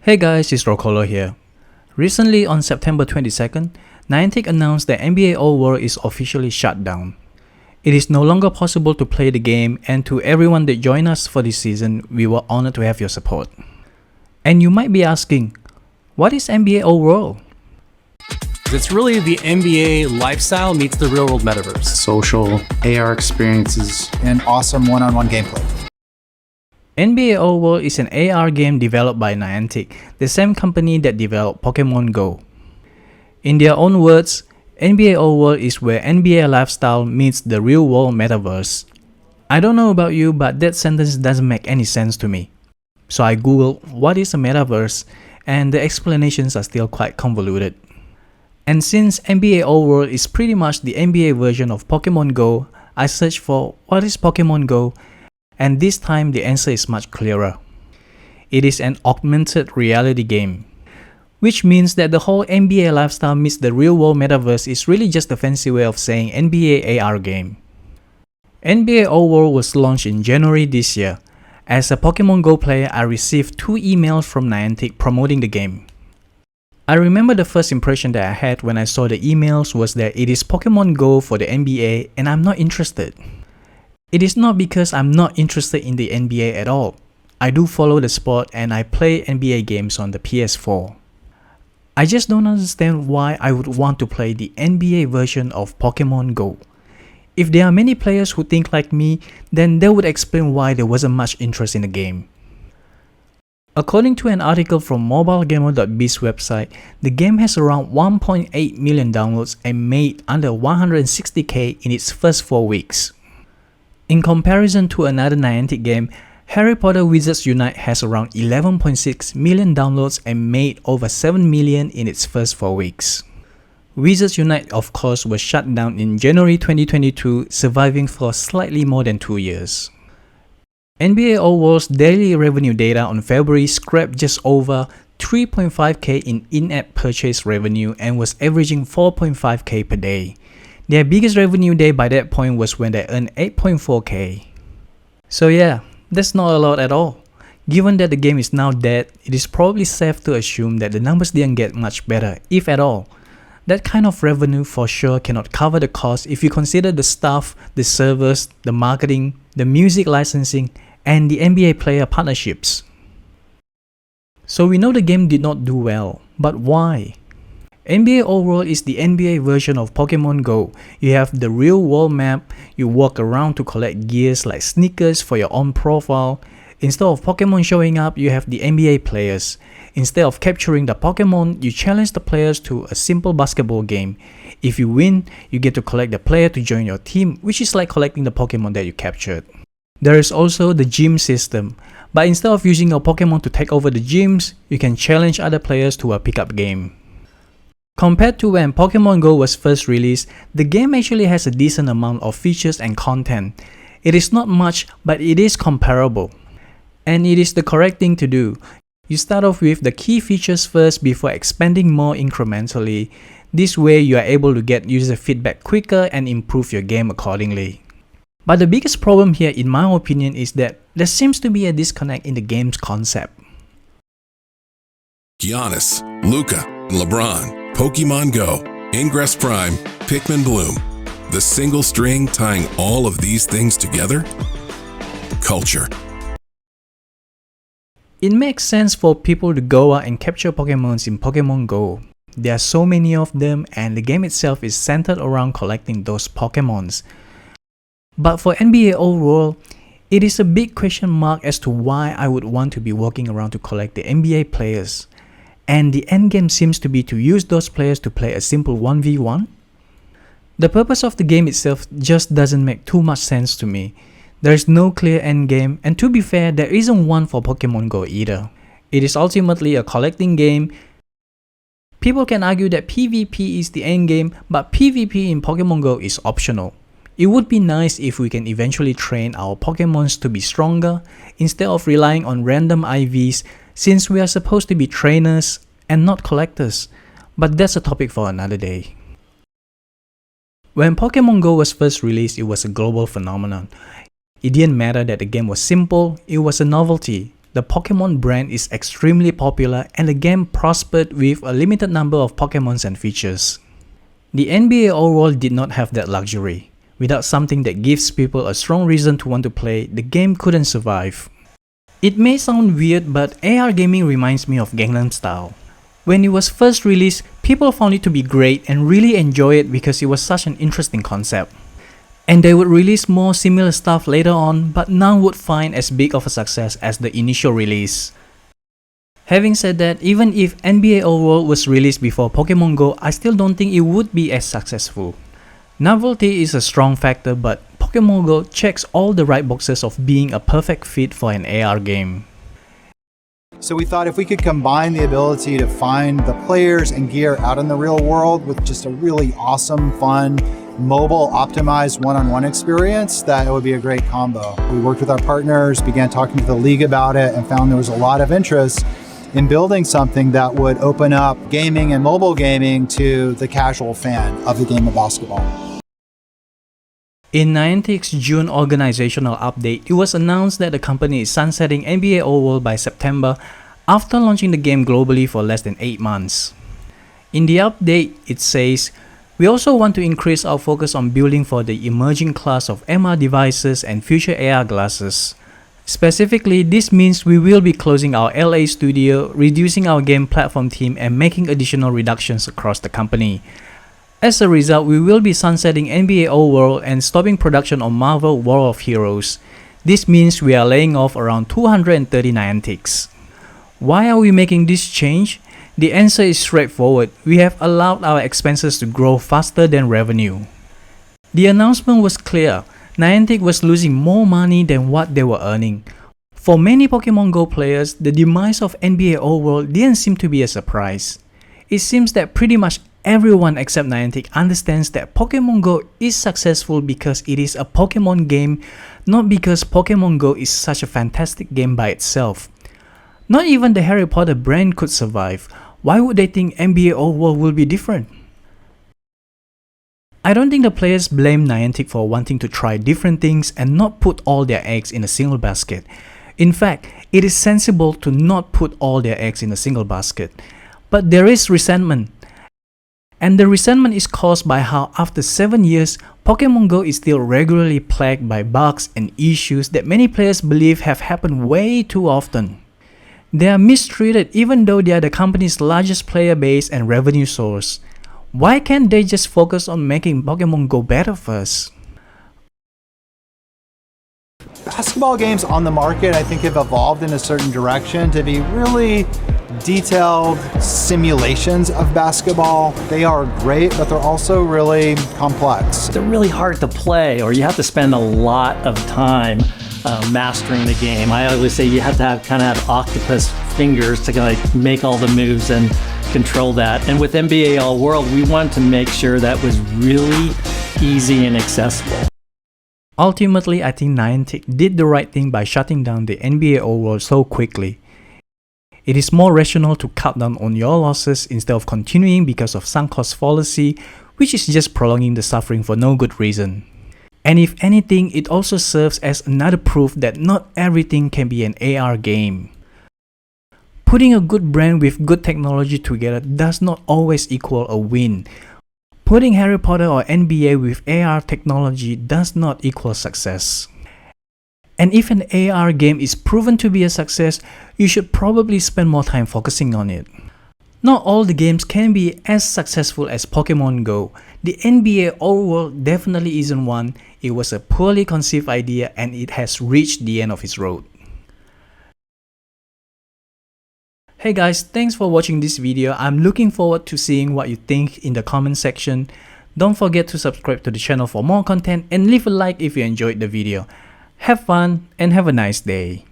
Hey guys, it's Rocolo here. Recently on September 22nd, Niantic announced that NBA Old World is officially shut down. It is no longer possible to play the game, and to everyone that joined us for this season, we were honored to have your support. And you might be asking, what is NBA Old World? It's really the NBA lifestyle meets the real world metaverse. Social, AR experiences, and awesome one-on-one gameplay. NBA Old World is an AR game developed by Niantic, the same company that developed Pokemon Go. In their own words, NBA Old World is where NBA lifestyle meets the real world metaverse. I don't know about you, but that sentence doesn't make any sense to me. So I googled what is a metaverse, and the explanations are still quite convoluted. And since NBA Old World is pretty much the NBA version of Pokemon Go, I searched for what is Pokemon Go, and this time the answer is much clearer. It is an augmented reality game, which means that the whole NBA lifestyle meets the real world metaverse is really just a fancy way of saying NBA AR game. NBA Old World was launched in January this year. As a Pokemon Go player, I received 2 emails from Niantic promoting the game. I remember the first impression that I had when I saw the emails was that it is Pokemon Go for the NBA and I'm not interested. It is not because I'm not interested in the NBA at all. I do follow the sport and I play NBA games on the PS4. I just don't understand why I would want to play the NBA version of Pokemon Go. If there are many players who think like me, then that would explain why there wasn't much interest in the game. According to an article from mobilegamer.biz website, the game has around 1.8 million downloads and made under 160k in its first 4 weeks. In comparison to another Niantic game, Harry Potter Wizards Unite has around 11.6 million downloads and made over 7 million in its first 4 weeks. Wizards Unite of course was shut down in January 2022, surviving for slightly more than 2 years. NBA Old World's daily revenue data on February scraped just over 3.5k in-app purchase revenue and was averaging 4.5k per day. Their biggest revenue day by that point was when they earned 8.4k. So yeah, that's not a lot at all. Given that the game is now dead, it is probably safe to assume that the numbers didn't get much better, if at all. That kind of revenue for sure cannot cover the cost if you consider the staff, the servers, the marketing, the music licensing, and the NBA player partnerships. So we know the game did not do well, but why? NBA Old World is the NBA version of Pokemon Go. You have the real world map, you walk around to collect gears like sneakers for your own profile. Instead of Pokemon showing up, you have the NBA players. Instead of capturing the Pokemon, you challenge the players to a simple basketball game. If you win, you get to collect the player to join your team, which is like collecting the Pokemon that you captured. There is also the gym system, but instead of using your Pokemon to take over the gyms, you can challenge other players to a pickup game. Compared to when Pokemon Go was first released, the game actually has a decent amount of features and content. It is not much, but it is comparable. And it is the correct thing to do. You start off with the key features first before expanding more incrementally. This way you are able to get user feedback quicker and improve your game accordingly. But the biggest problem here in my opinion is that there seems to be a disconnect in the game's concept. Giannis, Luka, and LeBron, Pokemon Go, Ingress Prime, Pikmin Bloom. The single string tying all of these things together? Culture. It makes sense for people to go out and capture Pokemons in Pokemon Go. There are so many of them and the game itself is centered around collecting those Pokemons. But for NBA Old World, it is a big question mark as to why I would want to be walking around to collect the NBA players. And the endgame seems to be to use those players to play a simple 1v1. The purpose of the game itself just doesn't make too much sense to me. There is no clear endgame, and to be fair, there isn't one for Pokemon Go either. It is ultimately a collecting game. People can argue that PvP is the endgame, but PvP in Pokemon Go is optional. It would be nice if we can eventually train our Pokemons to be stronger instead of relying on random IVs, since we are supposed to be trainers and not collectors, but that's a topic for another day. When Pokemon Go was first released, it was a global phenomenon. It didn't matter that the game was simple, it was a novelty. The Pokemon brand is extremely popular and the game prospered with a limited number of Pokemons and features. The NBA overworld did not have that luxury. Without something that gives people a strong reason to want to play, the game couldn't survive. It may sound weird, but AR gaming reminds me of Gangnam Style. When it was first released, people found it to be great and really enjoy it because it was such an interesting concept. And they would release more similar stuff later on, but none would find as big of a success as the initial release. Having said that, even if NBA Overworld was released before Pokemon Go, I still don't think it would be as successful. Novelty is a strong factor, but Pokemon Go checks all the right boxes of being a perfect fit for an AR game. So we thought if we could combine the ability to find the players and gear out in the real world with just a really awesome, fun, mobile optimized one-on-one experience, that it would be a great combo. We worked with our partners, began talking to the league about it, and found there was a lot of interest in building something that would open up gaming and mobile gaming to the casual fan of the game of basketball. In Niantic's June organizational update, it was announced that the company is sunsetting NBA Overworld by September after launching the game globally for less than 8 months. In the update, it says, "We also want to increase our focus on building for the emerging class of MR devices and future AR glasses. Specifically, this means we will be closing our LA studio, reducing our game platform team, and making additional reductions across the company. As a result, we will be sunsetting NBA Overworld and stopping production on Marvel War of Heroes. This means we are laying off around 230 Niantics." Why are we making this change? The answer is straightforward. We have allowed our expenses to grow faster than revenue. The announcement was clear. Niantic was losing more money than what they were earning. For many Pokemon Go players, the demise of NBA Overworld didn't seem to be a surprise. It seems that pretty much everyone except Niantic understands that Pokemon Go is successful because it is a Pokemon game, not because Pokemon Go is such a fantastic game by itself. Not even the Harry Potter brand could survive. Why would they think NBA Overworld will be different? I don't think the players blame Niantic for wanting to try different things and not put all their eggs in a single basket. In fact, it is sensible to not put all their eggs in a single basket. But there is resentment. And the resentment is caused by how after 7 years, Pokemon Go is still regularly plagued by bugs and issues that many players believe have happened way too often. They are mistreated even though they are the company's largest player base and revenue source. Why can't they just focus on making Pokemon Go better first? Basketball games on the market, I think, have evolved in a certain direction to be really detailed simulations of basketball. They are great, but they're also really complex. They're really hard to play, or you have to spend a lot of time mastering the game. I always say you have to have octopus fingers to make all the moves and control that. And with NBA All World, we wanted to make sure that was really easy and accessible. Ultimately, I think Niantic did the right thing by shutting down the NBA Overworld so quickly. It is more rational to cut down on your losses instead of continuing because of sunk cost fallacy, which is just prolonging the suffering for no good reason. And if anything, it also serves as another proof that not everything can be an AR game. Putting a good brand with good technology together does not always equal a win. Putting Harry Potter or NBA with AR technology does not equal success. And if an AR game is proven to be a success, you should probably spend more time focusing on it. Not all the games can be as successful as Pokemon Go. The NBA Overworld definitely isn't one. It was a poorly conceived idea and it has reached the end of its road. Hey guys, thanks for watching this video. I'm looking forward to seeing what you think in the comment section. Don't forget to subscribe to the channel for more content and leave a like if you enjoyed the video. Have fun and have a nice day.